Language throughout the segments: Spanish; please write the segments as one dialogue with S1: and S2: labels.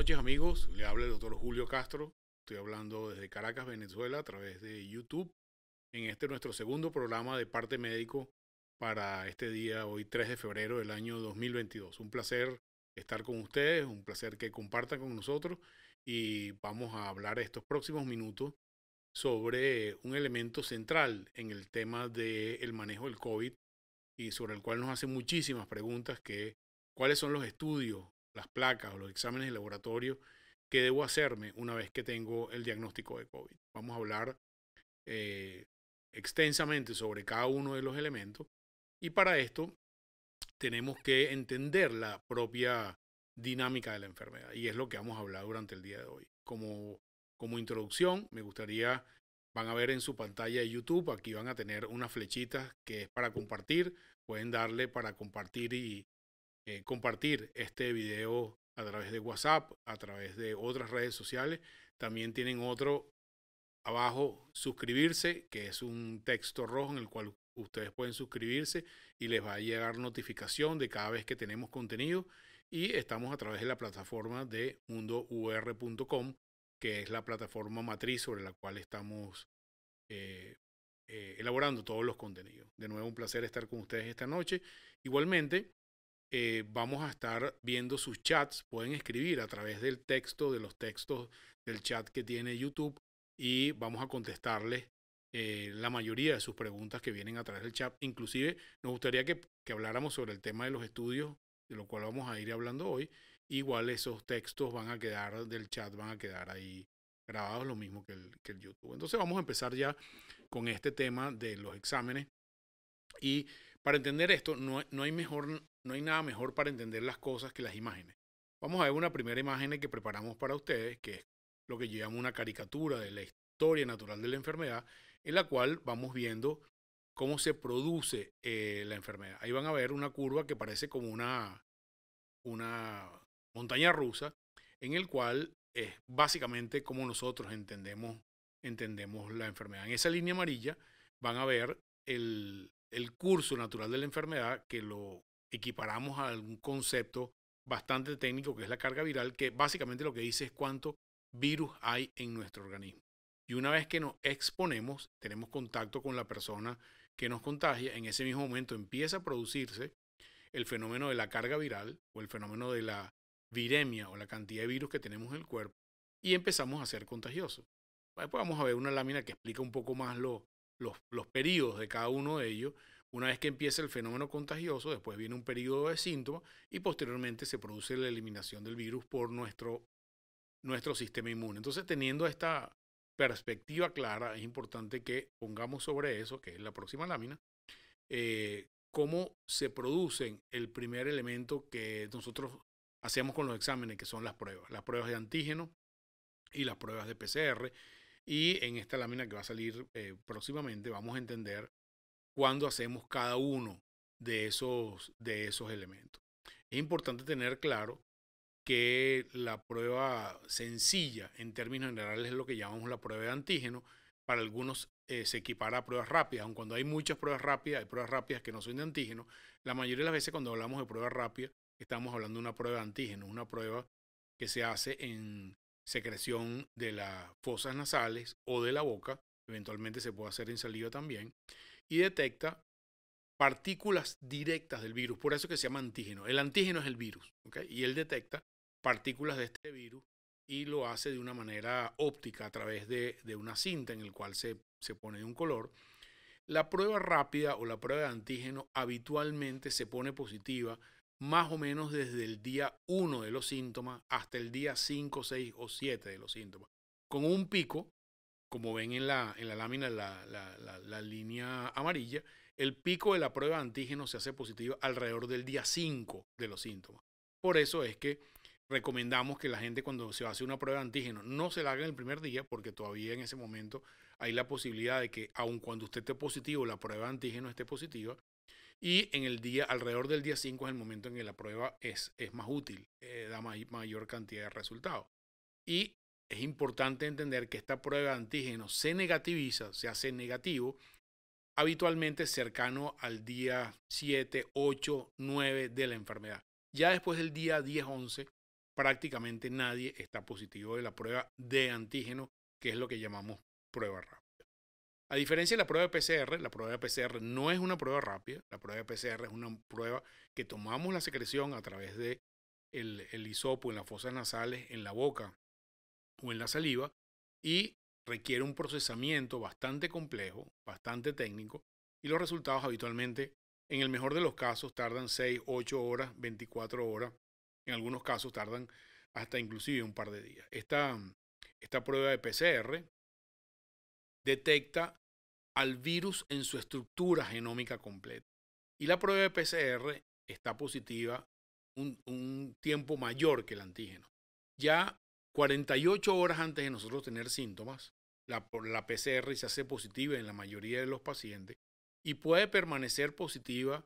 S1: noches amigos, le habla el doctor Julio Castro, estoy hablando desde Caracas, Venezuela a través de YouTube en este nuestro segundo programa de Parte Médico para este día, hoy 3 de febrero del año 2022. Un placer estar con ustedes, un placer que compartan con nosotros y vamos a hablar estos próximos minutos sobre un elemento central en el tema del manejo del COVID y sobre el cual nos hacen muchísimas preguntas que cuáles son los estudios, las placas o los exámenes de laboratorio que debo hacerme una vez que tengo el diagnóstico de COVID. Vamos a hablar eh, extensamente sobre cada uno de los elementos y para esto tenemos que entender la propia dinámica de la enfermedad y es lo que vamos a hablar durante el día de hoy. Como introducción, me gustaría, van a ver en su pantalla de YouTube, aquí van a tener unas flechitas que es para compartir, pueden darle para compartir y compartir este video a través de WhatsApp, a través de otras redes sociales. También tienen otro abajo, suscribirse, que es un texto rojo en el cual ustedes pueden suscribirse y les va a llegar notificación de cada vez que tenemos contenido. Y estamos a través de la plataforma de mundour.com, que es la plataforma matriz sobre la cual estamos eh, elaborando todos los contenidos. De nuevo, un placer estar con ustedes esta noche. Igualmente, vamos a estar viendo sus chats. Pueden escribir a través del texto, de los textos del chat que tiene YouTube y vamos a contestarles la mayoría de sus preguntas que vienen a través del chat. Inclusive nos gustaría que habláramos sobre el tema de los estudios, de lo cual vamos a ir hablando hoy. Igual esos textos van a quedar del chat, van a quedar ahí grabados, lo mismo que el YouTube. Entonces vamos a empezar ya con este tema de los exámenes. Y para entender esto, no hay nada mejor para entender las cosas que las imágenes. Vamos a ver una primera imagen que preparamos para ustedes, que es lo que yo llamo una caricatura de la historia natural de la enfermedad, en la cual vamos viendo cómo se produce la enfermedad. Ahí van a ver una curva que parece como una montaña rusa, en el cual es básicamente como nosotros entendemos la enfermedad. En esa línea amarilla van a ver el curso natural de la enfermedad, que lo equiparamos a un concepto bastante técnico que es la carga viral, que básicamente lo que dice es cuánto virus hay en nuestro organismo. Y una vez que nos exponemos, tenemos contacto con la persona que nos contagia, en ese mismo momento empieza a producirse el fenómeno de la carga viral o el fenómeno de la viremia o la cantidad de virus que tenemos en el cuerpo y empezamos a ser contagiosos. Después vamos a ver una lámina que explica un poco más los periodos de cada uno de ellos. Una vez que empieza el fenómeno contagioso, después viene un periodo de síntomas y posteriormente se produce la eliminación del virus por nuestro sistema inmune. Entonces, teniendo esta perspectiva clara, es importante que pongamos sobre eso, que es la próxima lámina, cómo se producen el primer elemento que nosotros hacemos con los exámenes, que son las pruebas de antígeno y las pruebas de PCR. Y en esta lámina que va a salir próximamente vamos a entender cuándo hacemos cada uno de esos elementos. Es importante tener claro que la prueba sencilla en términos generales es lo que llamamos la prueba de antígeno. Para algunos se equipara a pruebas rápidas, aun cuando hay muchas pruebas rápidas, hay pruebas rápidas que no son de antígeno. La mayoría de las veces cuando hablamos de pruebas rápidas estamos hablando de una prueba de antígeno, una prueba que se hace en secreción de las fosas nasales o de la boca, eventualmente se puede hacer en saliva también, y detecta partículas directas del virus, por eso que se llama antígeno. El antígeno es el virus, ¿ok? Y él detecta partículas de este virus y lo hace de una manera óptica a través de una cinta en el cual se pone de un color. La prueba rápida o la prueba de antígeno habitualmente se pone positiva más o menos desde el día 1 de los síntomas hasta el día 5, 6 o 7 de los síntomas, con un pico, como ven en la lámina, la línea amarilla. El pico de la prueba de antígeno se hace positiva alrededor del día 5 de los síntomas. Por eso es que recomendamos que la gente, cuando se hace una prueba de antígeno, no se la haga en el primer día, porque todavía en ese momento hay la posibilidad de que aun cuando usted esté positivo, la prueba de antígeno esté positiva. Y en el día, alrededor del día 5 es el momento en que la prueba es más útil, da mayor cantidad de resultados. Y es importante entender que esta prueba de antígeno se negativiza, se hace negativo, habitualmente cercano al día 7, 8, 9 de la enfermedad. Ya después del día 10, 11, prácticamente nadie está positivo de la prueba de antígeno, que es lo que llamamos prueba rápida. A diferencia de la prueba de PCR no es una prueba rápida. La prueba de PCR es una prueba que tomamos la secreción a través de el hisopo en las fosas nasales, en la boca o en la saliva, y requiere un procesamiento bastante complejo, bastante técnico, y los resultados habitualmente, en el mejor de los casos, tardan 6, 8 horas, 24 horas. En algunos casos tardan hasta inclusive un par de días. Esta prueba de PCR detecta al virus en su estructura genómica completa. Y la prueba de PCR está positiva un tiempo mayor que el antígeno. Ya 48 horas antes de nosotros tener síntomas, la PCR se hace positiva en la mayoría de los pacientes y puede permanecer positiva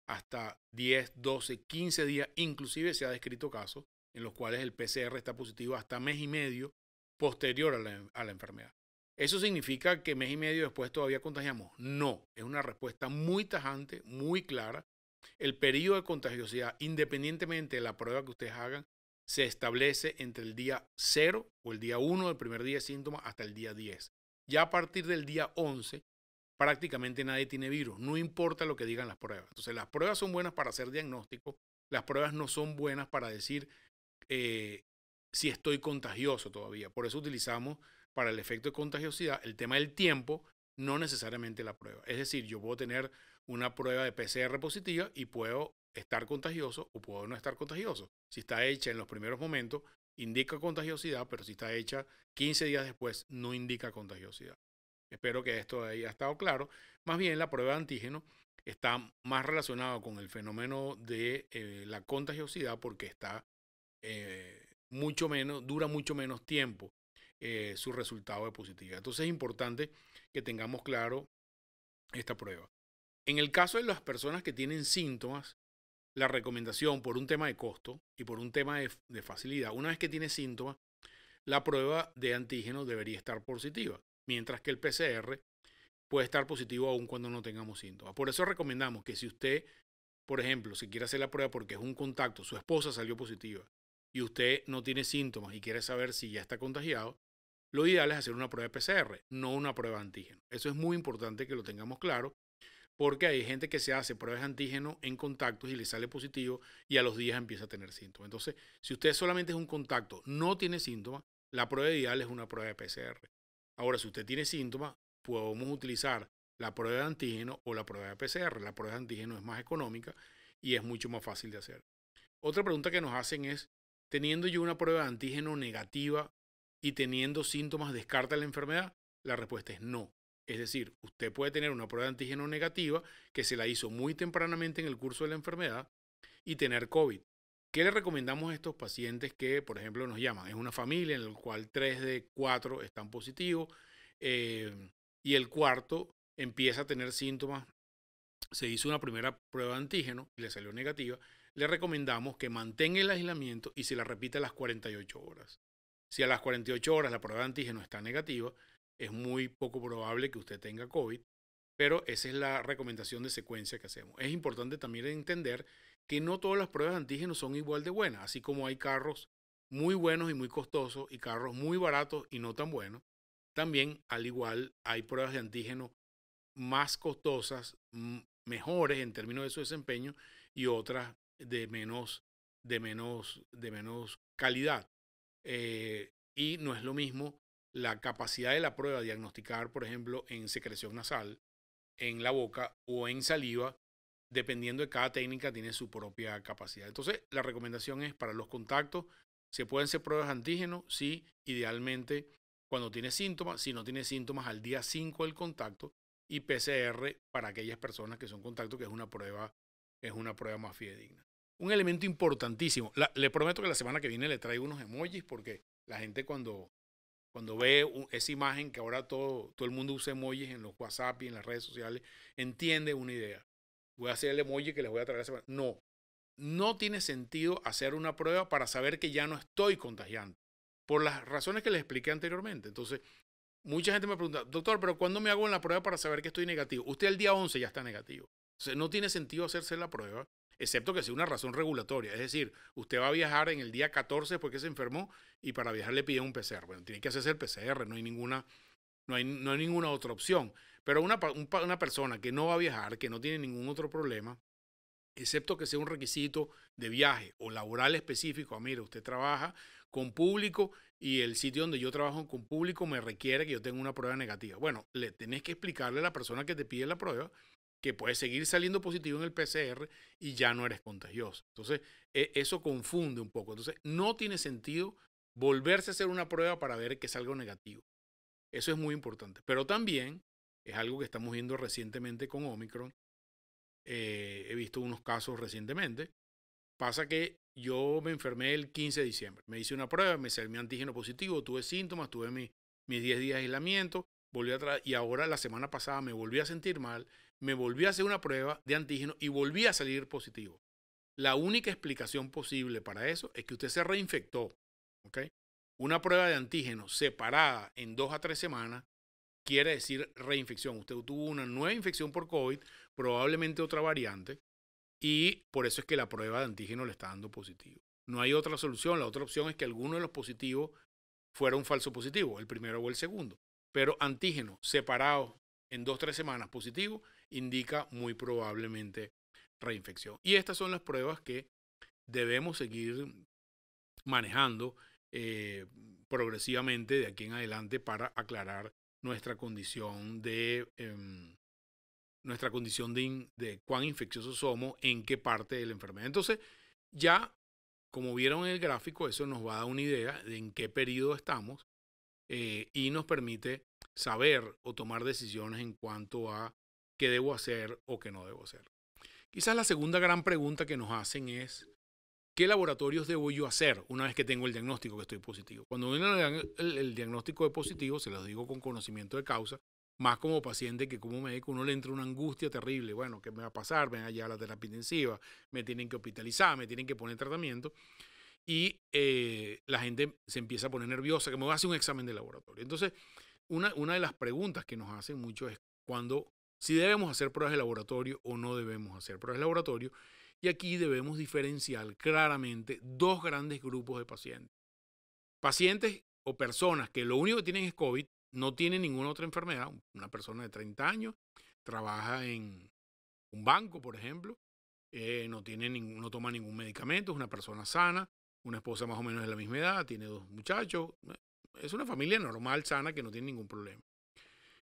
S1: hasta 10, 12, 15 días. Inclusive se ha descrito casos en los cuales el PCR está positivo hasta mes y medio posterior a la enfermedad. ¿Eso significa que mes y medio después todavía contagiamos? No, es una respuesta muy tajante, muy clara. El periodo de contagiosidad, independientemente de la prueba que ustedes hagan, se establece entre el día 0 o el día 1 del primer día de síntomas hasta el día 10. Ya a partir del día 11, prácticamente nadie tiene virus, no importa lo que digan las pruebas. Entonces, las pruebas son buenas para hacer diagnóstico, las pruebas no son buenas para decir si estoy contagioso todavía. Por eso utilizamos para el efecto de contagiosidad el tema del tiempo, no necesariamente la prueba. Es decir, yo puedo tener una prueba de PCR positiva y puedo estar contagioso o puedo no estar contagioso. Si está hecha en los primeros momentos, indica contagiosidad, pero si está hecha 15 días después, no indica contagiosidad. Espero que esto haya estado claro. Más bien, la prueba de antígeno está más relacionada con el fenómeno de la contagiosidad porque está dura mucho menos tiempo su resultado de positividad. Entonces es importante que tengamos claro esta prueba. En el caso de las personas que tienen síntomas, la recomendación por un tema de costo y por un tema de facilidad, una vez que tiene síntomas, la prueba de antígeno debería estar positiva, mientras que el PCR puede estar positivo aún cuando no tengamos síntomas. Por eso recomendamos que si usted, por ejemplo, si quiere hacer la prueba porque es un contacto, su esposa salió positiva y usted no tiene síntomas y quiere saber si ya está contagiado, lo ideal es hacer una prueba de PCR, no una prueba de antígeno. Eso es muy importante que lo tengamos claro, porque hay gente que se hace pruebas de antígeno en contactos y le sale positivo y a los días empieza a tener síntomas. Entonces, si usted solamente es un contacto, no tiene síntomas, la prueba ideal es una prueba de PCR. Ahora, si usted tiene síntomas, podemos utilizar la prueba de antígeno o la prueba de PCR. La prueba de antígeno es más económica y es mucho más fácil de hacer. Otra pregunta que nos hacen es, teniendo yo una prueba de antígeno negativa y teniendo síntomas, ¿descarta la enfermedad? La respuesta es no. Es decir, usted puede tener una prueba de antígeno negativa que se la hizo muy tempranamente en el curso de la enfermedad y tener COVID. ¿Qué le recomendamos a estos pacientes que, por ejemplo, nos llaman? Es una familia en la cual 3 de 4 están positivos y el cuarto empieza a tener síntomas. Se hizo una primera prueba de antígeno y le salió negativa. Le recomendamos que mantenga el aislamiento y se la repita a las 48 horas. Si a las 48 horas la prueba de antígeno está negativa, es muy poco probable que usted tenga COVID, pero esa es la recomendación de secuencia que hacemos. Es importante también entender que no todas las pruebas de antígeno son igual de buenas, así como hay carros muy buenos y muy costosos y carros muy baratos y no tan buenos. También, al igual, hay pruebas de antígeno más costosas, mejores en términos de su desempeño y otras de menos calidad. Y no es lo mismo la capacidad de la prueba de diagnosticar, por ejemplo, en secreción nasal, en la boca o en saliva, dependiendo de cada técnica, tiene su propia capacidad. Entonces, la recomendación es para los contactos, se pueden hacer pruebas de antígeno, sí, idealmente cuando tiene síntomas, si no tiene síntomas al día 5 del contacto, y PCR para aquellas personas que son contactos, que es una prueba más fidedigna. Un elemento importantísimo, le prometo que la semana que viene le traigo unos emojis porque la gente cuando ve esa imagen que ahora todo el mundo usa emojis en los WhatsApp y en las redes sociales, entiende una idea. Voy a hacer el emoji que les voy a traer esa semana. No tiene sentido hacer una prueba para saber que ya no estoy contagiando, por las razones que les expliqué anteriormente. Entonces, mucha gente me pregunta, doctor, pero ¿cuándo me hago la prueba para saber que estoy negativo? Usted el día 11 ya está negativo. Entonces, no tiene sentido hacerse la prueba excepto que sea una razón regulatoria. Es decir, usted va a viajar en el día 14 después que se enfermó y para viajar le piden un PCR. Bueno, tiene que hacerse el PCR, no hay ninguna otra opción. Pero una persona que no va a viajar, que no tiene ningún otro problema, excepto que sea un requisito de viaje o laboral específico. Mire, usted trabaja con público y el sitio donde yo trabajo con público me requiere que yo tenga una prueba negativa. Bueno, le tenés que explicarle a la persona que te pide la prueba que puede seguir saliendo positivo en el PCR y ya no eres contagioso. Entonces, eso confunde un poco. Entonces, no tiene sentido volverse a hacer una prueba para ver que salga negativo. Eso es muy importante. Pero también es algo que estamos viendo recientemente con Omicron. He visto unos casos recientemente. Pasa que yo me enfermé el 15 de diciembre. Me hice una prueba, me salió mi antígeno positivo, tuve síntomas, tuve mis 10 días de aislamiento, y ahora la semana pasada me volví a sentir mal, me volví a hacer una prueba de antígeno y volví a salir positivo. La única explicación posible para eso es que usted se reinfectó. ¿Ok? Una prueba de antígeno separada en 2 a 3 semanas quiere decir reinfección. Usted tuvo una nueva infección por COVID, probablemente otra variante, y por eso es que la prueba de antígeno le está dando positivo. No hay otra solución. La otra opción es que alguno de los positivos fuera un falso positivo, el primero o el segundo. Pero antígeno separado en 2 o 3 semanas positivo indica muy probablemente reinfección. Y estas son las pruebas que debemos seguir manejando progresivamente de aquí en adelante para aclarar nuestra condición de cuán infecciosos somos, en qué parte de la enfermedad. Entonces, ya como vieron en el gráfico, eso nos va a dar una idea de en qué periodo estamos y nos permite saber o tomar decisiones en cuanto a qué debo hacer o qué no debo hacer. Quizás la segunda gran pregunta que nos hacen es, ¿qué laboratorios debo yo hacer una vez que tengo el diagnóstico que estoy positivo? Cuando viene el diagnóstico de positivo, se los digo con conocimiento de causa, más como paciente que como médico, uno le entra una angustia terrible. Bueno, ¿qué me va a pasar? Me van a llevar a la terapia intensiva, me tienen que hospitalizar, me tienen que poner tratamiento. Y la gente se empieza a poner nerviosa, que me voy a hacer un examen de laboratorio. Entonces, una de las preguntas que nos hacen mucho es si debemos hacer pruebas de laboratorio o no debemos hacer pruebas de laboratorio. Y aquí debemos diferenciar claramente dos grandes grupos de pacientes. Pacientes o personas que lo único que tienen es COVID, no tienen ninguna otra enfermedad. Una persona de 30 años trabaja en un banco, por ejemplo, no toma ningún medicamento, es una persona sana, una esposa más o menos de la misma edad, tiene 2 muchachos, es una familia normal, sana, que no tiene ningún problema.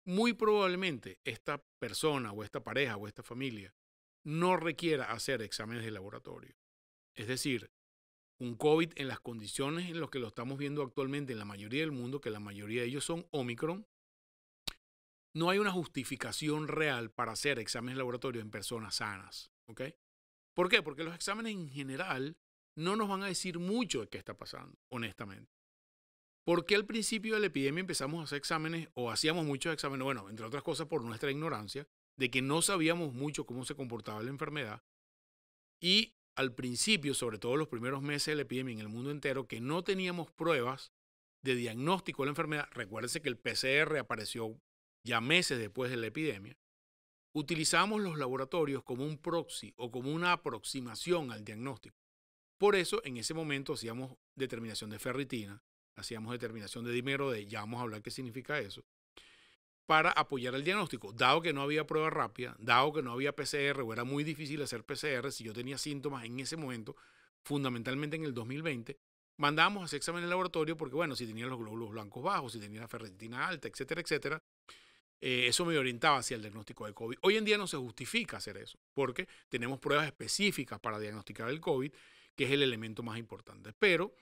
S1: Muy probablemente esta persona o esta pareja o esta familia no requiera hacer exámenes de laboratorio. Es decir, un COVID en las condiciones en las que lo estamos viendo actualmente en la mayoría del mundo, que la mayoría de ellos son Omicron, no hay una justificación real para hacer exámenes de laboratorio en personas sanas. ¿Ok? ¿Por qué? Porque los exámenes en general no nos van a decir mucho de qué está pasando, honestamente. ¿Por qué al principio de la epidemia empezamos a hacer exámenes o hacíamos muchos exámenes? Bueno, entre otras cosas por nuestra ignorancia, de que no sabíamos mucho cómo se comportaba la enfermedad. Y al principio, sobre todo los primeros meses de la epidemia en el mundo entero, que no teníamos pruebas de diagnóstico de la enfermedad, recuérdense que el PCR apareció ya meses después de la epidemia, utilizamos los laboratorios como un proxy o como una aproximación al diagnóstico. Por eso, en ese momento hacíamos determinación de ferritina, hacíamos determinación de dímero D, ya vamos a hablar qué significa eso, para apoyar el diagnóstico. Dado que no había prueba rápida, dado que no había PCR o era muy difícil hacer PCR, si yo tenía síntomas en ese momento, fundamentalmente en el 2020, mandábamos a hacer exámenes de laboratorio porque, bueno, si tenía los glóbulos blancos bajos, si tenía la ferritina alta, etcétera, etcétera, eso me orientaba hacia el diagnóstico de COVID. Hoy en día no se justifica hacer eso porque tenemos pruebas específicas para diagnosticar el COVID, que es el elemento más importante. Pero,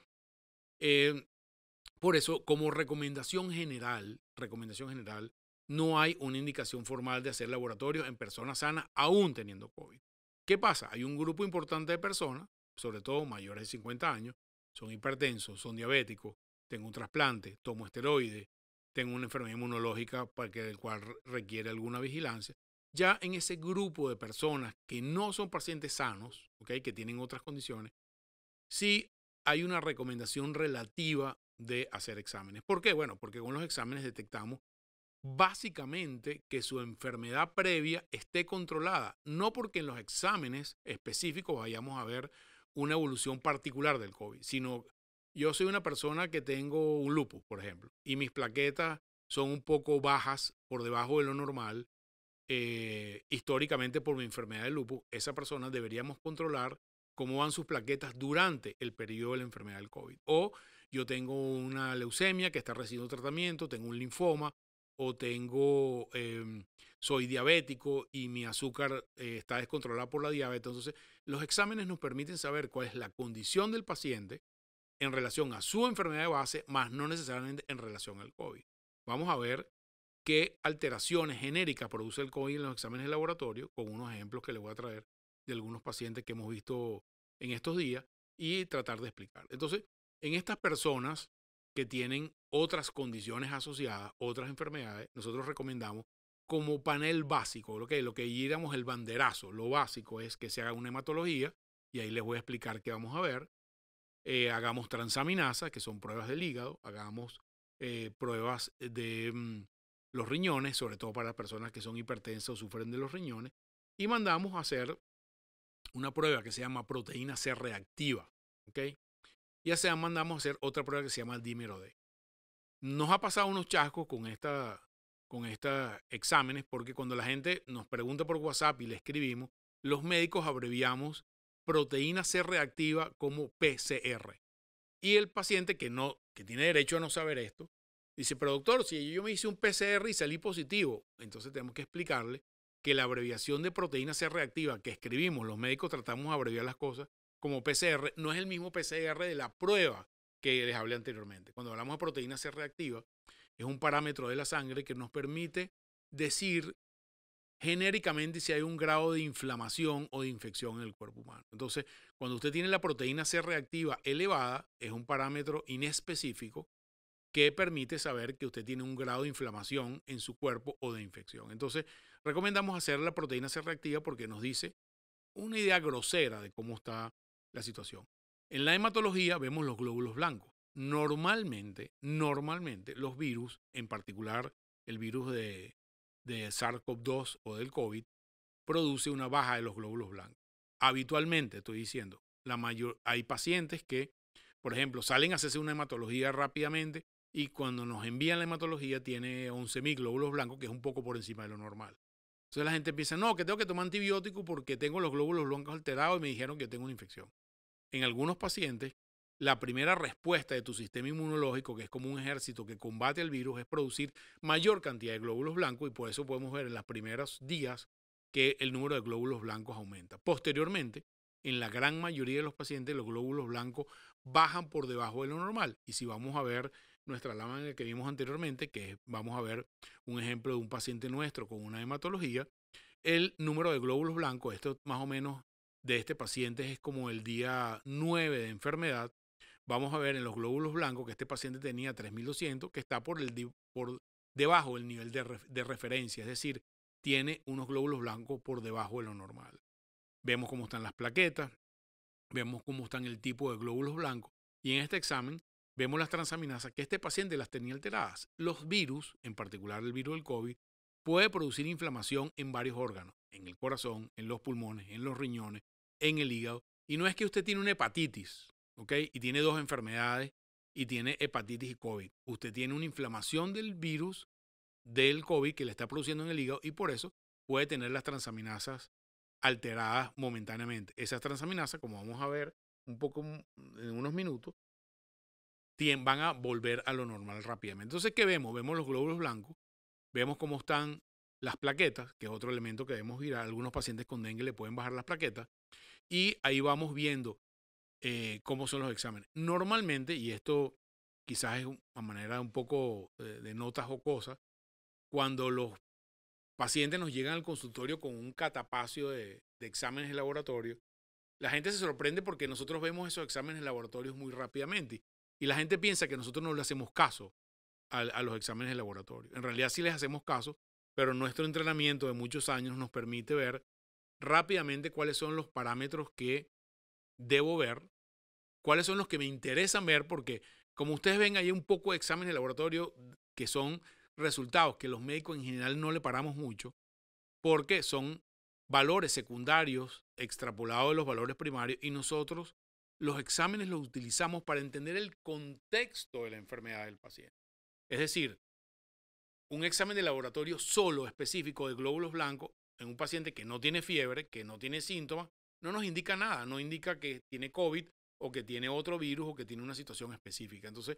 S1: por eso, como recomendación general, no hay una indicación formal de hacer laboratorios en personas sanas aún teniendo COVID. ¿Qué pasa? Hay un grupo importante de personas, sobre todo mayores de 50 años, son hipertensos, son diabéticos, tengo un trasplante, tomo esteroides, tengo una enfermedad inmunológica del cual requiere alguna vigilancia. Ya en ese grupo de personas que no son pacientes sanos, ¿okay?, que tienen otras condiciones, sí hay una recomendación relativa de hacer exámenes. ¿Por qué? Bueno, porque con los exámenes detectamos básicamente que su enfermedad previa esté controlada, no porque en los exámenes específicos vayamos a ver una evolución particular del COVID, sino yo soy una persona que tengo un lupus, por ejemplo, y mis plaquetas son un poco bajas por debajo de lo normal, históricamente por mi enfermedad de lupus. Esa persona deberíamos controlar cómo van sus plaquetas durante el periodo de la enfermedad del COVID. O yo tengo una leucemia que está recibiendo tratamiento, tengo un linfoma, o soy diabético y mi azúcar está descontrolada por la diabetes. Entonces, los exámenes nos permiten saber cuál es la condición del paciente en relación a su enfermedad de base, más no necesariamente en relación al COVID. Vamos a ver qué alteraciones genéricas produce el COVID en los exámenes de laboratorio, con unos ejemplos que les voy a traer de algunos pacientes que hemos visto en estos días y tratar de explicar. Entonces, en estas personas que tienen otras condiciones asociadas, otras enfermedades, nosotros recomendamos como panel básico, lo que diríamos el banderazo, lo básico es que se haga una hematología, y ahí les voy a explicar qué vamos a ver. Hagamos transaminasa, que son pruebas del hígado, hagamos pruebas de los riñones, sobre todo para personas que son hipertensas o sufren de los riñones, y mandamos a hacer una prueba que se llama proteína C reactiva, ¿ok? Ya sea mandamos a hacer otra prueba que se llama dímero D. Nos ha pasado unos chascos con estos exámenes, porque cuando la gente nos pregunta por WhatsApp y le escribimos, los médicos abreviamos proteína C reactiva como PCR. Y el paciente que tiene derecho a no saber esto, dice, pero doctor, si yo me hice un PCR y salí positivo, entonces tenemos que explicarle que la abreviación de proteína C reactiva que escribimos, los médicos tratamos de abreviar las cosas como PCR, no es el mismo PCR de la prueba que les hablé anteriormente. Cuando hablamos de proteína C reactiva, es un parámetro de la sangre que nos permite decir genéricamente si hay un grado de inflamación o de infección en el cuerpo humano. Entonces, cuando usted tiene la proteína C reactiva elevada, es un parámetro inespecífico que permite saber que usted tiene un grado de inflamación en su cuerpo o de infección. Entonces, recomendamos hacer la proteína C reactiva porque nos dice una idea grosera de cómo está la situación. En la hematología vemos los glóbulos blancos. Normalmente los virus, en particular el virus de SARS-CoV-2 o del COVID, produce una baja de los glóbulos blancos. Habitualmente, estoy diciendo, hay pacientes que, por ejemplo, salen a hacerse una hematología rápidamente y cuando nos envían la hematología tiene 11.000 glóbulos blancos, que es un poco por encima de lo normal. Entonces la gente piensa, no, que tengo que tomar antibiótico porque tengo los glóbulos blancos alterados y me dijeron que tengo una infección. En algunos pacientes, la primera respuesta de tu sistema inmunológico, que es como un ejército que combate el virus, es producir mayor cantidad de glóbulos blancos, y por eso podemos ver en los primeros días que el número de glóbulos blancos aumenta. Posteriormente, en la gran mayoría de los pacientes, los glóbulos blancos bajan por debajo de lo normal. Y si vamos a ver nuestra lámina que vimos anteriormente, vamos a ver un ejemplo de un paciente nuestro con una hematología, el número de glóbulos blancos, esto más o menos de este paciente es como el día 9 de enfermedad. Vamos a ver en los glóbulos blancos que este paciente tenía 3.200, que está por debajo del nivel de referencia, es decir, tiene unos glóbulos blancos por debajo de lo normal. Vemos cómo están las plaquetas, vemos cómo están el tipo de glóbulos blancos, y en este examen vemos las transaminasas que este paciente las tenía alteradas. Los virus, en particular el virus del COVID, puede producir inflamación en varios órganos, en el corazón, en los pulmones, en los riñones, en el hígado. Y no es que usted tiene una hepatitis, ¿ok? Y tiene dos enfermedades y tiene hepatitis y COVID. Usted tiene una inflamación del virus del COVID que le está produciendo en el hígado y por eso puede tener las transaminasas alteradas momentáneamente. Esas transaminasas, como vamos a ver un poco en unos minutos, van a volver a lo normal rápidamente. Entonces, ¿qué vemos? Vemos los glóbulos blancos, vemos cómo están las plaquetas, que es otro elemento que debemos mirar. Algunos pacientes con dengue le pueden bajar las plaquetas, y ahí vamos viendo cómo son los exámenes. Normalmente, y esto quizás es una manera un poco de notas o cosas, cuando los pacientes nos llegan al consultorio con un catapacio de exámenes de laboratorio, la gente se sorprende porque nosotros vemos esos exámenes de laboratorio muy rápidamente y la gente piensa que nosotros no le hacemos caso a los exámenes de laboratorio. En realidad sí les hacemos caso, pero nuestro entrenamiento de muchos años nos permite ver rápidamente cuáles son los parámetros que debo ver, cuáles son los que me interesan ver, porque como ustedes ven, hay un poco de exámenes de laboratorio que son resultados que los médicos en general no le paramos mucho porque son valores secundarios extrapolados de los valores primarios y nosotros los exámenes los utilizamos para entender el contexto de la enfermedad del paciente. Es decir, un examen de laboratorio solo específico de glóbulos blancos en un paciente que no tiene fiebre, que no tiene síntomas, no nos indica nada, no indica que tiene COVID o que tiene otro virus o que tiene una situación específica. Entonces,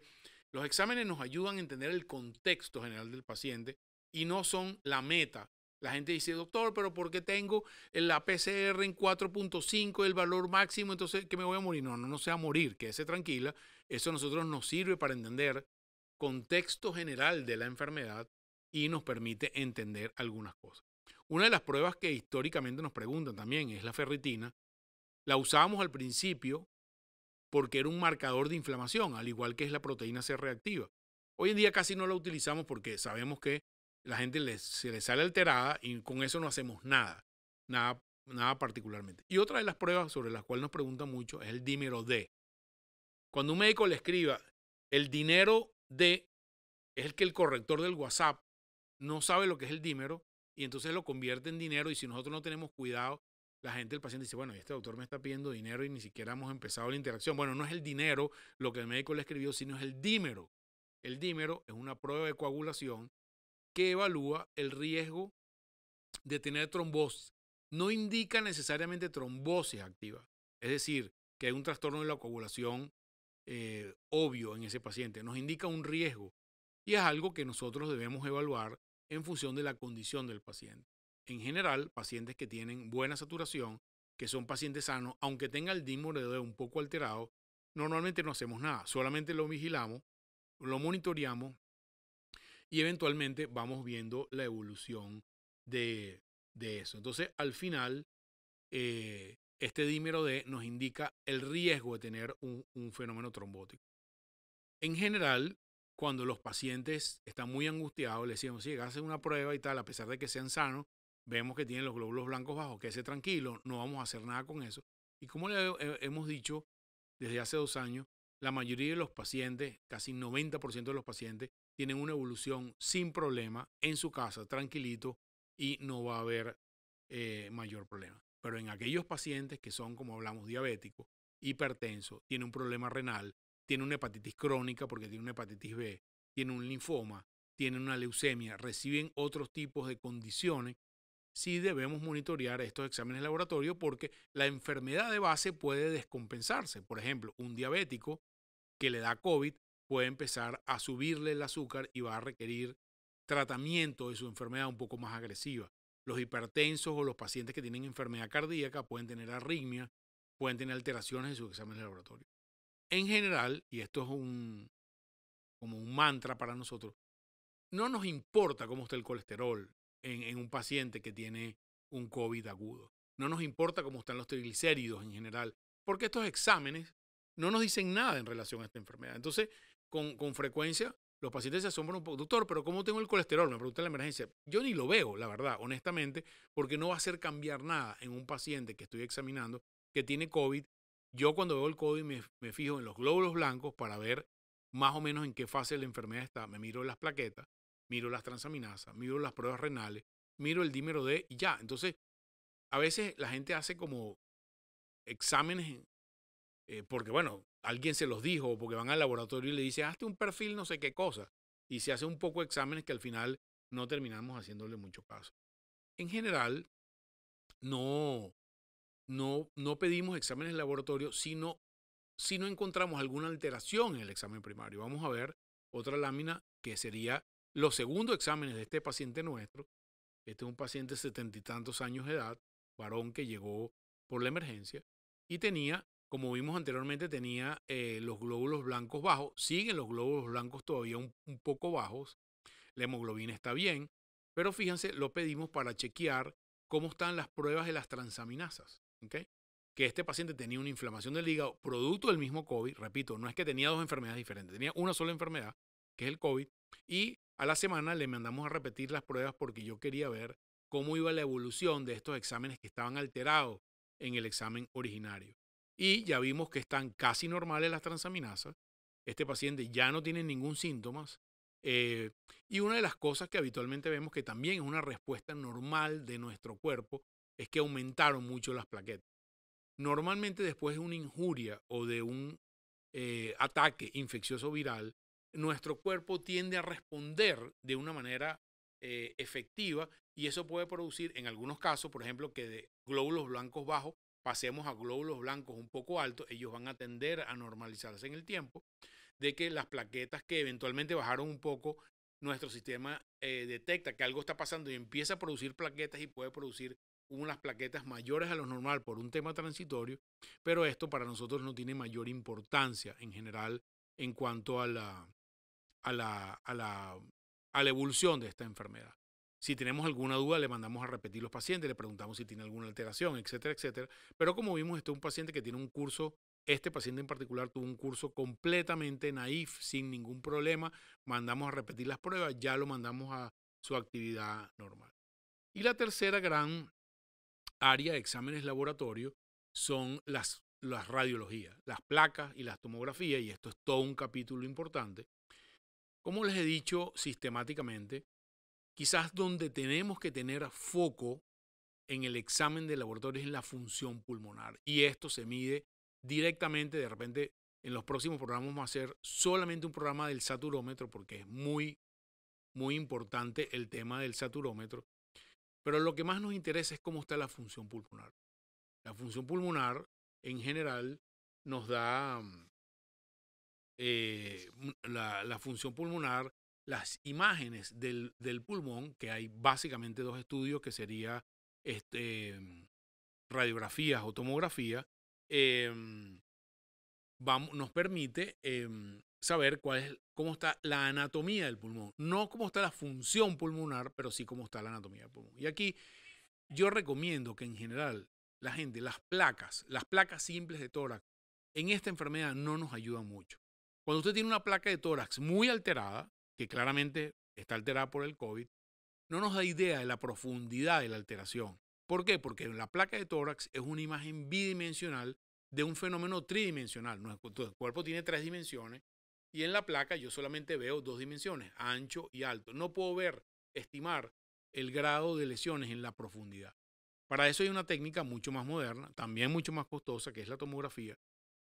S1: los exámenes nos ayudan a entender el contexto general del paciente y no son la meta. La gente dice, doctor, pero ¿por qué tengo la PCR en 4.5, el valor máximo, entonces que me voy a morir? No se va a morir, quédese tranquila. Eso a nosotros nos sirve para entender contexto general de la enfermedad y nos permite entender algunas cosas. Una de las pruebas que históricamente nos preguntan también es la ferritina. La usábamos al principio porque era un marcador de inflamación, al igual que es la proteína C reactiva. Hoy en día casi no la utilizamos porque sabemos que la gente se le sale alterada y con eso no hacemos nada particularmente. Y otra de las pruebas sobre las cuales nos preguntan mucho es el dímero D. Cuando un médico le escriba el dinero D, es el que el corrector del WhatsApp no sabe lo que es el dímero y entonces lo convierte en dinero y si nosotros no tenemos cuidado, la gente, el paciente dice, bueno, este doctor me está pidiendo dinero y ni siquiera hemos empezado la interacción. Bueno, no es el dinero lo que el médico le escribió, sino es el dímero. El dímero es una prueba de coagulación que evalúa el riesgo de tener trombosis. No indica necesariamente trombosis activa, es decir, que hay un trastorno de la coagulación obvio en ese paciente. Nos indica un riesgo y es algo que nosotros debemos evaluar en función de la condición del paciente. En general, pacientes que tienen buena saturación, que son pacientes sanos, aunque tenga el dímero D un poco alterado, normalmente no hacemos nada, solamente lo vigilamos, lo monitoreamos y eventualmente vamos viendo la evolución de eso. Entonces, al final, este dímero D nos indica el riesgo de tener un fenómeno trombótico. En general, cuando los pacientes están muy angustiados, les decimos, sí, hacen una prueba y tal, a pesar de que sean sanos, vemos que tienen los glóbulos blancos bajos, quédese tranquilo, no vamos a hacer nada con eso. Y como le hemos dicho desde hace 2 años, la mayoría de los pacientes, casi 90% de los pacientes, tienen una evolución sin problema en su casa, tranquilito, y no va a haber mayor problema. Pero en aquellos pacientes que son, como hablamos, diabéticos, hipertensos, tienen un problema renal, tiene una hepatitis crónica porque tiene una hepatitis B, tiene un linfoma, tiene una leucemia, reciben otros tipos de condiciones, sí debemos monitorear estos exámenes de laboratorio porque la enfermedad de base puede descompensarse. Por ejemplo, un diabético que le da COVID puede empezar a subirle el azúcar y va a requerir tratamiento de su enfermedad un poco más agresiva. Los hipertensos o los pacientes que tienen enfermedad cardíaca pueden tener arritmia, pueden tener alteraciones en sus exámenes de laboratorio. En general, y esto es como un mantra para nosotros, no nos importa cómo está el colesterol en un paciente que tiene un COVID agudo. No nos importa cómo están los triglicéridos en general, porque estos exámenes no nos dicen nada en relación a esta enfermedad. Entonces, con frecuencia, los pacientes se asombran un poco. Doctor, ¿pero cómo tengo el colesterol? Me pregunta en la emergencia. Yo ni lo veo, la verdad, honestamente, porque no va a hacer cambiar nada en un paciente que estoy examinando que tiene COVID. Yo cuando veo el COVID me fijo en los glóbulos blancos para ver más o menos en qué fase de la enfermedad está. Me miro las plaquetas, miro las transaminasas, miro las pruebas renales, miro el dímero D y ya. Entonces, a veces la gente hace como exámenes porque, bueno, alguien se los dijo, o porque van al laboratorio y le dicen, hazte un perfil no sé qué cosa. Y se hace un poco de exámenes que al final no terminamos haciéndole mucho caso. En general, no, no pedimos exámenes de laboratorio si no encontramos alguna alteración en el examen primario. Vamos a ver otra lámina que sería los segundos exámenes de este paciente nuestro. Este es un paciente de 70 y tantos años de edad, varón que llegó por la emergencia y tenía, como vimos anteriormente, tenía los glóbulos blancos bajos. Siguen los glóbulos blancos todavía un poco bajos. La hemoglobina está bien, pero fíjense, lo pedimos para chequear cómo están las pruebas de las transaminasas. ¿Okay? Que este paciente tenía una inflamación del hígado producto del mismo COVID. Repito, no es que tenía dos enfermedades diferentes, tenía una sola enfermedad, que es el COVID, y a la semana le mandamos a repetir las pruebas porque yo quería ver cómo iba la evolución de estos exámenes que estaban alterados en el examen originario. Y ya vimos que están casi normales las transaminasas. Este paciente ya no tiene ningún síntoma Y una de las cosas que habitualmente vemos que también es una respuesta normal de nuestro cuerpo es que aumentaron mucho las plaquetas. Normalmente después de una injuria o de un ataque infeccioso viral, nuestro cuerpo tiende a responder de una manera efectiva y eso puede producir en algunos casos, por ejemplo, que de glóbulos blancos bajos pasemos a glóbulos blancos un poco altos, ellos van a tender a normalizarse en el tiempo, de que las plaquetas que eventualmente bajaron un poco, nuestro sistema detecta que algo está pasando y empieza a producir plaquetas y puede producir unas plaquetas mayores a lo normal por un tema transitorio, pero esto para nosotros no tiene mayor importancia en general en cuanto a la, a la, a la evolución de esta enfermedad. Si tenemos alguna duda, le mandamos a repetir los pacientes, le preguntamos si tiene alguna alteración, etcétera, etcétera. Pero como vimos, este es un paciente que tiene un curso, este paciente en particular tuvo un curso completamente naif, sin ningún problema. Mandamos a repetir las pruebas, ya lo mandamos a su actividad normal. Y la tercera gran área de exámenes laboratorio son las radiologías, las placas y las tomografías, y esto es todo un capítulo importante. Como les he dicho sistemáticamente, quizás donde tenemos que tener foco en el examen de laboratorio es en la función pulmonar. Y esto se mide directamente, de repente en los próximos programas vamos a hacer solamente un programa del saturómetro porque es muy, muy importante el tema del saturómetro. Pero lo que más nos interesa es cómo está la función pulmonar. La función pulmonar en general nos da la función pulmonar, las imágenes del pulmón, que hay básicamente dos estudios que sería radiografías o tomografía, nos permite saber cómo está la anatomía del pulmón. No cómo está la función pulmonar, pero sí cómo está la anatomía del pulmón. Y aquí yo recomiendo que en general la gente, las placas simples de tórax, en esta enfermedad no nos ayudan mucho. Cuando usted tiene una placa de tórax muy alterada, que claramente está alterada por el COVID, no nos da idea de la profundidad de la alteración. ¿Por qué? Porque la placa de tórax es una imagen bidimensional de un fenómeno tridimensional. Nuestro cuerpo tiene 3 dimensiones y en la placa yo solamente veo 2 dimensiones, ancho y alto. No puedo estimar el grado de lesiones en la profundidad. Para eso hay una técnica mucho más moderna, también mucho más costosa, que es la tomografía.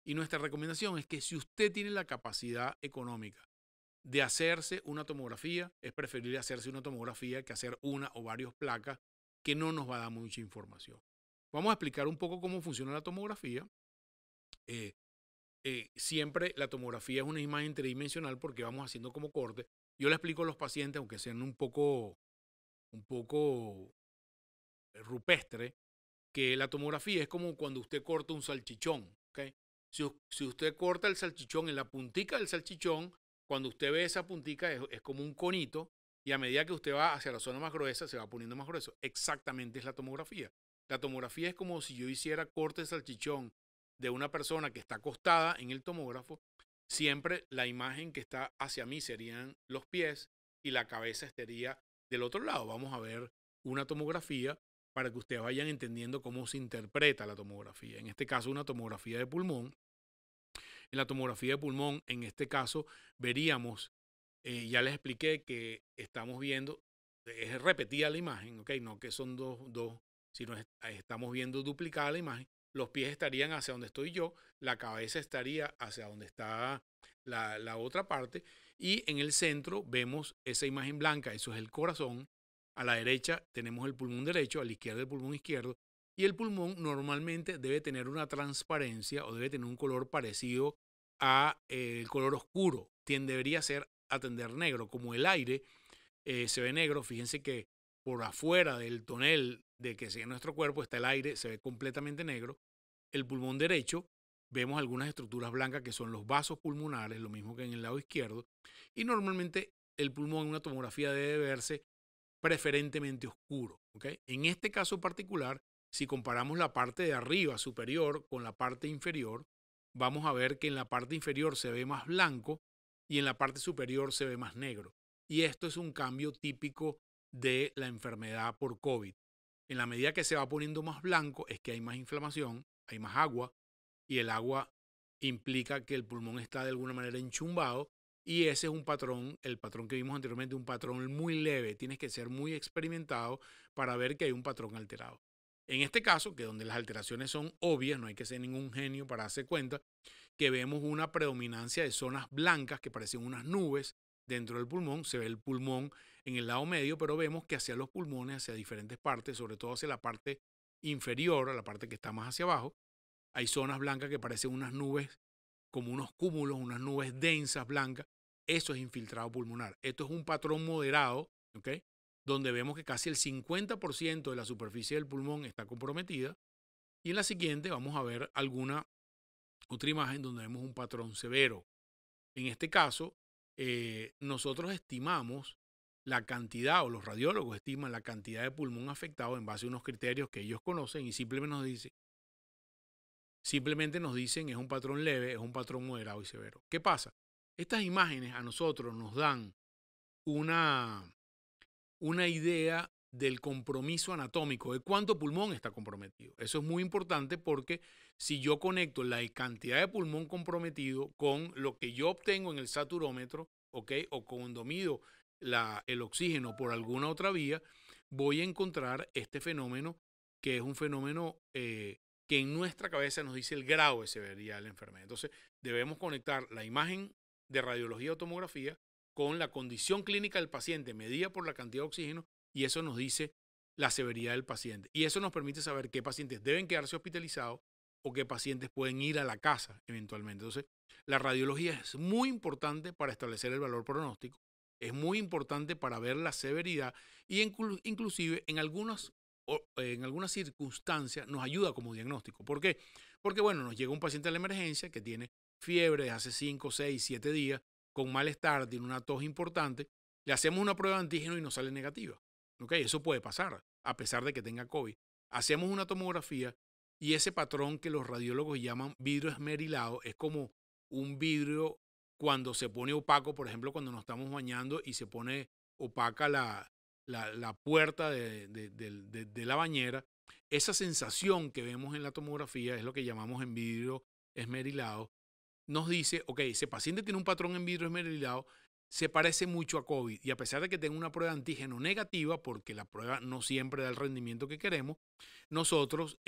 S1: Y nuestra recomendación es que si usted tiene la capacidad económica de hacerse una tomografía, es preferible hacerse una tomografía que hacer una o varias placas que no nos va a dar mucha información. Vamos a explicar un poco cómo funciona la tomografía. Siempre la tomografía es una imagen tridimensional porque vamos haciendo como corte. Yo le explico a los pacientes, aunque sean un poco rupestre, que la tomografía es como cuando usted corta un salchichón. ¿Okay? Si usted corta el salchichón en la puntica del salchichón, cuando usted ve esa puntica es como un conito y a medida que usted va hacia la zona más gruesa se va poniendo más grueso. Exactamente es la tomografía. La tomografía es como si yo hiciera corte de salchichón de una persona que está acostada en el tomógrafo. Siempre la imagen que está hacia mí serían los pies y la cabeza estaría del otro lado. Vamos a ver una tomografía para que ustedes vayan entendiendo cómo se interpreta la tomografía. En este caso, una tomografía de pulmón. En la tomografía de pulmón, en este caso, veríamos, ya les expliqué que estamos viendo, es repetida la imagen, ¿ok? No que son dos, sino estamos viendo duplicada la imagen. Los pies estarían hacia donde estoy yo, la cabeza estaría hacia donde está la otra parte, y en el centro vemos esa imagen blanca, eso es el corazón. A la derecha tenemos el pulmón derecho, a la izquierda el pulmón izquierdo, y el pulmón normalmente debe tener una transparencia o debe tener un color parecido a el color oscuro. Debería ser a tender negro, como el aire se ve negro. Fíjense que por afuera del tonel de que sea nuestro cuerpo está el aire, se ve completamente negro. El pulmón derecho, vemos algunas estructuras blancas que son los vasos pulmonares, lo mismo que en el lado izquierdo. Y normalmente el pulmón en una tomografía debe verse preferentemente oscuro. ¿Okay? En este caso particular, si comparamos la parte de arriba superior con la parte inferior, vamos a ver que en la parte inferior se ve más blanco y en la parte superior se ve más negro. Y esto es un cambio típico de la enfermedad por COVID. En la medida que se va poniendo más blanco es que hay más inflamación, hay más agua y el agua implica que el pulmón está de alguna manera enchumbado y ese es un patrón, el patrón que vimos anteriormente, un patrón muy leve. Tienes que ser muy experimentado para ver que hay un patrón alterado. En este caso, que donde las alteraciones son obvias, no hay que ser ningún genio para darse cuenta, que vemos una predominancia de zonas blancas que parecen unas nubes dentro del pulmón. Se ve el pulmón en el lado medio, pero vemos que hacia los pulmones, hacia diferentes partes, sobre todo hacia la parte inferior, a la parte que está más hacia abajo, hay zonas blancas que parecen unas nubes, como unos cúmulos, unas nubes densas blancas. Eso es infiltrado pulmonar. Esto es un patrón moderado, ¿ok? Donde vemos que casi el 50% de la superficie del pulmón está comprometida. Y en la siguiente vamos a ver alguna otra imagen donde vemos un patrón severo. En este caso, nosotros estimamos la cantidad, o los radiólogos estiman la cantidad de pulmón afectado en base a unos criterios que ellos conocen y simplemente nos dicen es un patrón leve, es un patrón moderado y severo. ¿Qué pasa? Estas imágenes a nosotros nos dan una, una idea del compromiso anatómico, de cuánto pulmón está comprometido. Eso es muy importante porque si yo conecto la cantidad de pulmón comprometido con lo que yo obtengo en el saturómetro, ¿ok? O cuando mido el oxígeno por alguna otra vía, voy a encontrar este fenómeno que es un fenómeno que en nuestra cabeza nos dice el grado de severidad de la enfermedad. Entonces, debemos conectar la imagen de radiología o tomografía con la condición clínica del paciente medida por la cantidad de oxígeno, y eso nos dice la severidad del paciente. Y eso nos permite saber qué pacientes deben quedarse hospitalizados o qué pacientes pueden ir a la casa eventualmente. Entonces, la radiología es muy importante para establecer el valor pronóstico, es muy importante para ver la severidad y inclusive en algunas circunstancias nos ayuda como diagnóstico. ¿Por qué? Porque, bueno, nos llega un paciente a la emergencia que tiene fiebre de hace 5, 6, 7 días, con malestar, tiene una tos importante, le hacemos una prueba de antígeno y nos sale negativa. ¿Ok? Eso puede pasar, a pesar de que tenga COVID. Hacemos una tomografía y ese patrón que los radiólogos llaman vidrio esmerilado es como un vidrio cuando se pone opaco, por ejemplo, cuando nos estamos bañando y se pone opaca la puerta de la bañera. Esa sensación que vemos en la tomografía es lo que llamamos en vidrio esmerilado. Nos dice, ok, ese paciente tiene un patrón en vidrio esmerilado, se parece mucho a COVID y a pesar de que tenga una prueba de antígeno negativa, porque la prueba no siempre da el rendimiento que queremos, nosotros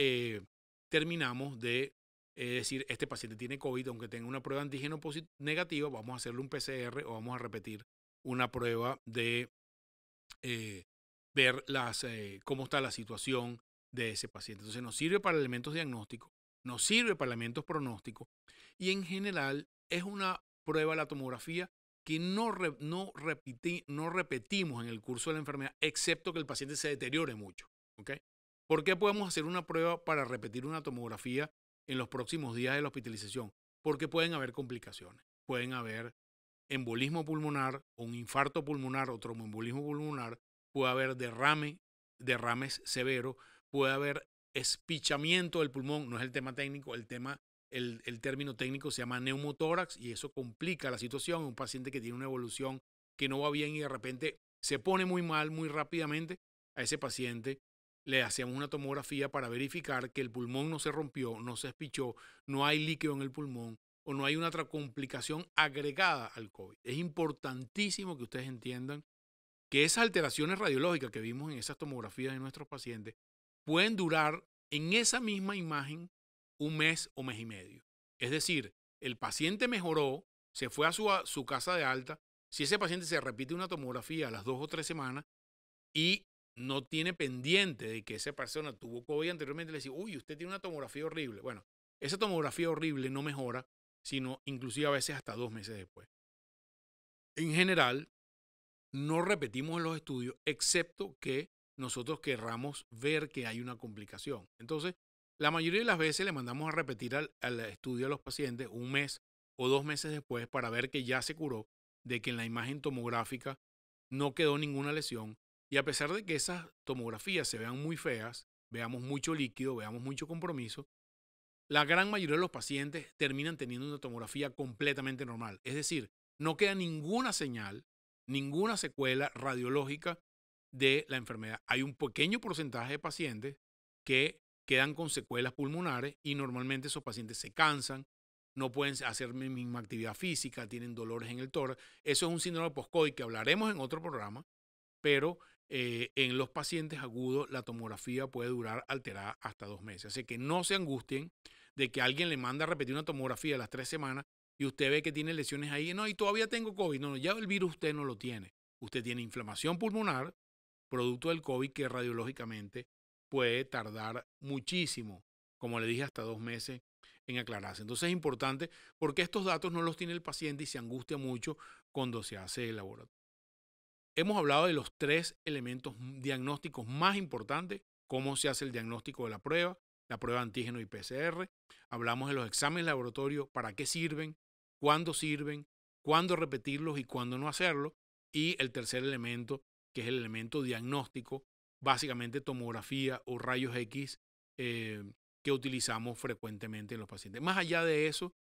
S1: terminamos de decir, este paciente tiene COVID, aunque tenga una prueba de antígeno negativa, vamos a hacerle un PCR o vamos a repetir una prueba de ver cómo está la situación de ese paciente. Entonces nos sirve para elementos diagnósticos, nos sirve para elementos pronósticos y en general es una prueba la tomografía que no repetimos en el curso de la enfermedad, excepto que el paciente se deteriore mucho. ¿Ok? ¿Por qué podemos hacer una prueba para repetir una tomografía en los próximos días de la hospitalización? Porque pueden haber complicaciones, pueden haber embolismo pulmonar, un infarto pulmonar o tromboembolismo pulmonar, puede haber derrames severos, puede haber espichamiento del pulmón, no es el tema técnico, el término técnico se llama neumotórax y eso complica la situación. Un paciente que tiene una evolución que no va bien y de repente se pone muy mal muy rápidamente, a ese paciente le hacemos una tomografía para verificar que el pulmón no se rompió, no se espichó, no hay líquido en el pulmón o no hay una otra complicación agregada al COVID. Es importantísimo que ustedes entiendan que esas alteraciones radiológicas que vimos en esas tomografías de nuestros pacientes pueden durar en esa misma imagen un mes o mes y medio. Es decir, el paciente mejoró, se fue a su casa de alta. Si ese paciente se repite una tomografía a las 2 o 3 semanas y no tiene pendiente de que esa persona tuvo COVID anteriormente, le dice, uy, usted tiene una tomografía horrible. Bueno, esa tomografía horrible no mejora, sino inclusive a veces hasta 2 meses después. En general, no repetimos en los estudios, excepto que nosotros querramos ver que hay una complicación. Entonces, la mayoría de las veces le mandamos a repetir al estudio a los pacientes un mes o 2 meses después para ver que ya se curó, de que en la imagen tomográfica no quedó ninguna lesión. Y a pesar de que esas tomografías se vean muy feas, veamos mucho líquido, veamos mucho compromiso, la gran mayoría de los pacientes terminan teniendo una tomografía completamente normal. Es decir, no queda ninguna señal, ninguna secuela radiológica de la enfermedad. Hay un pequeño porcentaje de pacientes que quedan con secuelas pulmonares y normalmente esos pacientes se cansan, no pueden hacer mi misma actividad física, tienen dolores en el tórax. Eso es un síndrome post-COVID que hablaremos en otro programa, pero en los pacientes agudos la tomografía puede durar alterada hasta 2 meses. Así que no se angustien de que alguien le manda a repetir una tomografía a las 3 semanas y usted ve que tiene lesiones ahí. No, y todavía tengo COVID. No, ya el virus usted no lo tiene. Usted tiene inflamación pulmonar, producto del COVID, que radiológicamente puede tardar muchísimo, como le dije, hasta 2 meses en aclararse. Entonces es importante porque estos datos no los tiene el paciente y se angustia mucho cuando se hace el laboratorio. Hemos hablado de los 3 elementos diagnósticos más importantes: cómo se hace el diagnóstico de la prueba antígeno y PCR. Hablamos de los exámenes de laboratorio, para qué sirven, cuándo repetirlos y cuándo no hacerlo. Y el tercer elemento, que es el elemento diagnóstico, básicamente tomografía o rayos X, que utilizamos frecuentemente en los pacientes. Más allá de eso,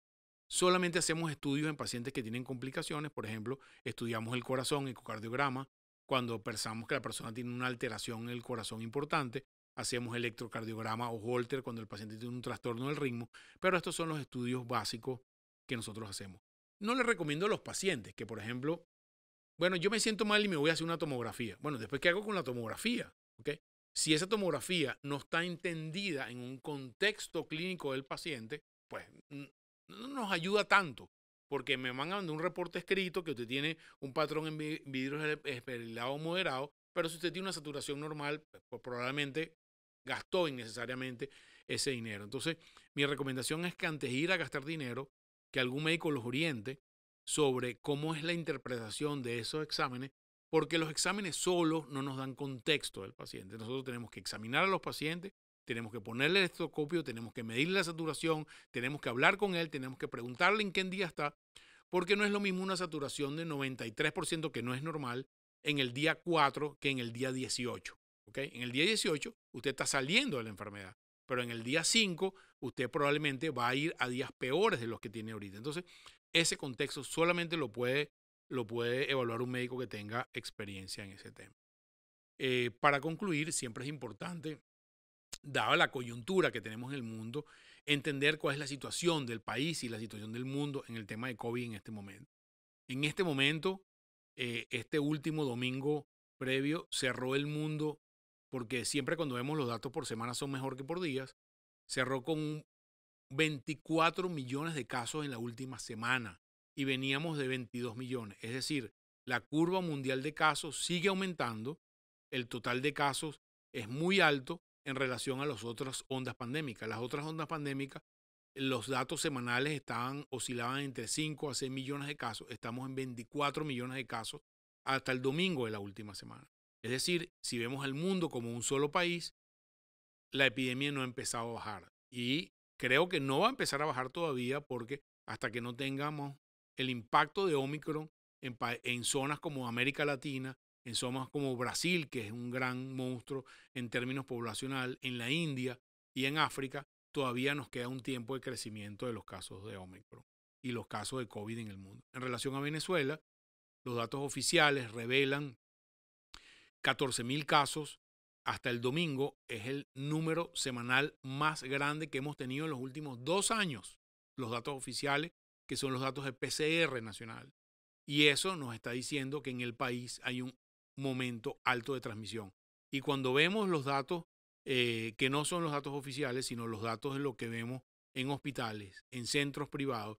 S1: solamente hacemos estudios en pacientes que tienen complicaciones. Por ejemplo, estudiamos el corazón, ecocardiograma. Cuando pensamos que la persona tiene una alteración en el corazón importante, hacemos electrocardiograma o Holter cuando el paciente tiene un trastorno del ritmo. Pero estos son los estudios básicos que nosotros hacemos. No les recomiendo a los pacientes que, por ejemplo, bueno, yo me siento mal y me voy a hacer una tomografía. Bueno, después, ¿qué hago con la tomografía? ¿Ok? Si esa tomografía no está entendida en un contexto clínico del paciente, pues no nos ayuda tanto, porque me van a mandar un reporte escrito que usted tiene un patrón en vidrio esmerilado moderado, pero si usted tiene una saturación normal, pues probablemente gastó innecesariamente ese dinero. Entonces, mi recomendación es que antes de ir a gastar dinero, que algún médico los oriente sobre cómo es la interpretación de esos exámenes, porque los exámenes solos no nos dan contexto del paciente. Nosotros tenemos que examinar a los pacientes, tenemos que ponerle el estetoscopio, tenemos que medirle la saturación, tenemos que hablar con él, tenemos que preguntarle en qué día está, porque no es lo mismo una saturación de 93%, que no es normal, en el día 4 que en el día 18. ¿Okay? En el día 18 usted está saliendo de la enfermedad, pero en el día 5 usted probablemente va a ir a días peores de los que tiene ahorita. Entonces, ese contexto solamente lo puede evaluar un médico que tenga experiencia en ese tema. Para concluir, siempre es importante, dada la coyuntura que tenemos en el mundo, entender cuál es la situación del país y la situación del mundo en el tema de COVID en este momento. En este momento, este último domingo previo, cerró el mundo, porque siempre cuando vemos los datos por semana son mejor que por días, cerró con 24 millones de casos en la última semana y veníamos de 22 millones. Es decir, la curva mundial de casos sigue aumentando, el total de casos es muy alto en relación a las otras ondas pandémicas. Las otras ondas pandémicas, los datos semanales oscilaban entre 5 a 6 millones de casos. Estamos en 24 millones de casos hasta el domingo de la última semana. Es decir, si vemos el mundo como un solo país, la epidemia no ha empezado a bajar. Y creo que no va a empezar a bajar todavía, porque hasta que no tengamos el impacto de Omicron en zonas como América Latina, en zonas como Brasil, que es un gran monstruo en términos poblacional, en la India y en África, todavía nos queda un tiempo de crecimiento de los casos de Omicron y los casos de COVID en el mundo. En relación a Venezuela, los datos oficiales revelan 14,000 casos. Hasta el domingo es el número semanal más grande que hemos tenido en los últimos 2 años. Los datos oficiales, que son los datos de PCR nacional. Y eso nos está diciendo que en el país hay un momento alto de transmisión. Y cuando vemos los datos, que no son los datos oficiales, sino los datos de lo que vemos en hospitales, en centros privados,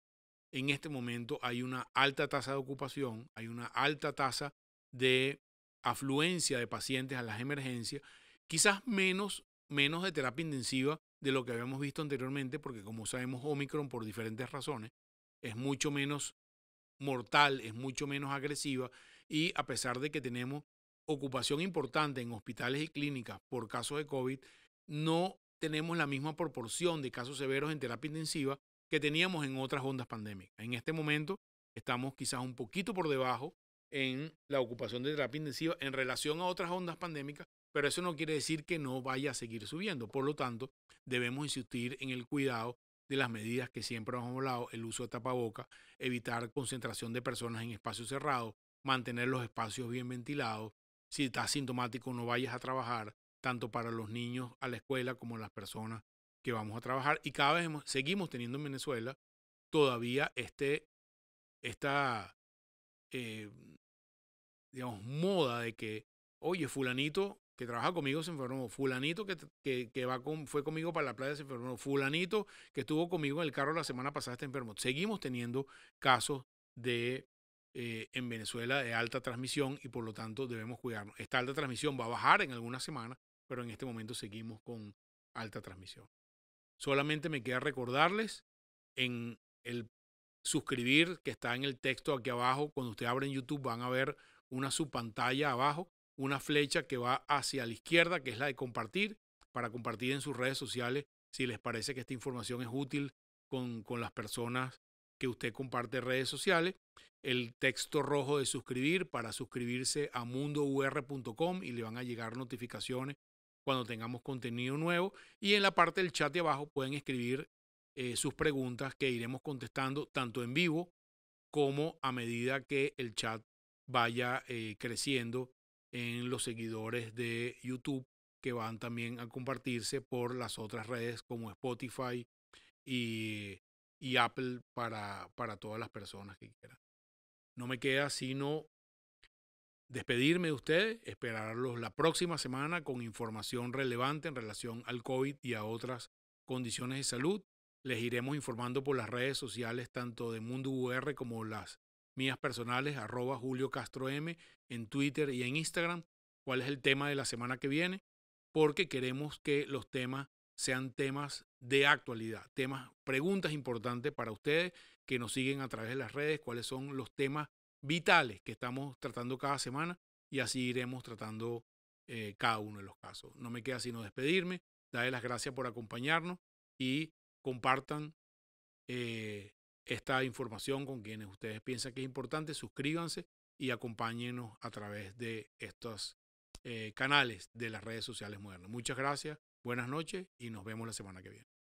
S1: en este momento hay una alta tasa de ocupación, hay una alta tasa de afluencia de pacientes a las emergencias, quizás menos de terapia intensiva de lo que habíamos visto anteriormente, porque como sabemos, Omicron, por diferentes razones, es mucho menos mortal, es mucho menos agresiva, y a pesar de que tenemos ocupación importante en hospitales y clínicas por casos de COVID, no tenemos la misma proporción de casos severos en terapia intensiva que teníamos en otras ondas pandémicas. En este momento estamos quizás un poquito por debajo en la ocupación de terapia intensiva en relación a otras ondas pandémicas, pero eso no quiere decir que no vaya a seguir subiendo. Por lo tanto, debemos insistir en el cuidado de las medidas que siempre hemos hablado: el uso de tapabocas, evitar concentración de personas en espacios cerrados, mantener los espacios bien ventilados. Si estás sintomático, no vayas a trabajar, tanto para los niños a la escuela como las personas que vamos a trabajar. Y cada vez seguimos teniendo en Venezuela todavía esta eh, digamos, moda de que, oye, fulanito que trabaja conmigo se enfermó, fulanito fue conmigo para la playa se enfermó, fulanito que estuvo conmigo en el carro la semana pasada está enfermo. Seguimos teniendo casos en Venezuela de alta transmisión y por lo tanto debemos cuidarnos. Esta alta transmisión va a bajar en algunas semanas, pero en este momento seguimos con alta transmisión. Solamente me queda recordarles en el suscribir que está en el texto aquí abajo. Cuando usted abre en YouTube van a ver una subpantalla abajo, una flecha que va hacia la izquierda, que es la de compartir, para compartir en sus redes sociales si les parece que esta información es útil con las personas que usted comparte en redes sociales. El texto rojo de suscribir para suscribirse a mundour.com y le van a llegar notificaciones cuando tengamos contenido nuevo. Y en la parte del chat de abajo pueden escribir sus preguntas que iremos contestando tanto en vivo como a medida que el chat vaya creciendo en los seguidores de YouTube que van también a compartirse por las otras redes como Spotify y Apple para todas las personas que quieran. No me queda sino despedirme de ustedes, esperarlos la próxima semana con información relevante en relación al COVID y a otras condiciones de salud. Les iremos informando por las redes sociales tanto de Mundo UR como las mías personales, @JulioCastroM en Twitter y en Instagram, cuál es el tema de la semana que viene, porque queremos que los temas sean temas de actualidad, preguntas importantes para ustedes que nos siguen a través de las redes, cuáles son los temas vitales que estamos tratando cada semana y así iremos tratando cada uno de los casos. No me queda sino despedirme, darles las gracias por acompañarnos y compartan esta información con quienes ustedes piensan que es importante, suscríbanse y acompáñenos a través de estos canales de las redes sociales modernas. Muchas gracias, buenas noches y nos vemos la semana que viene.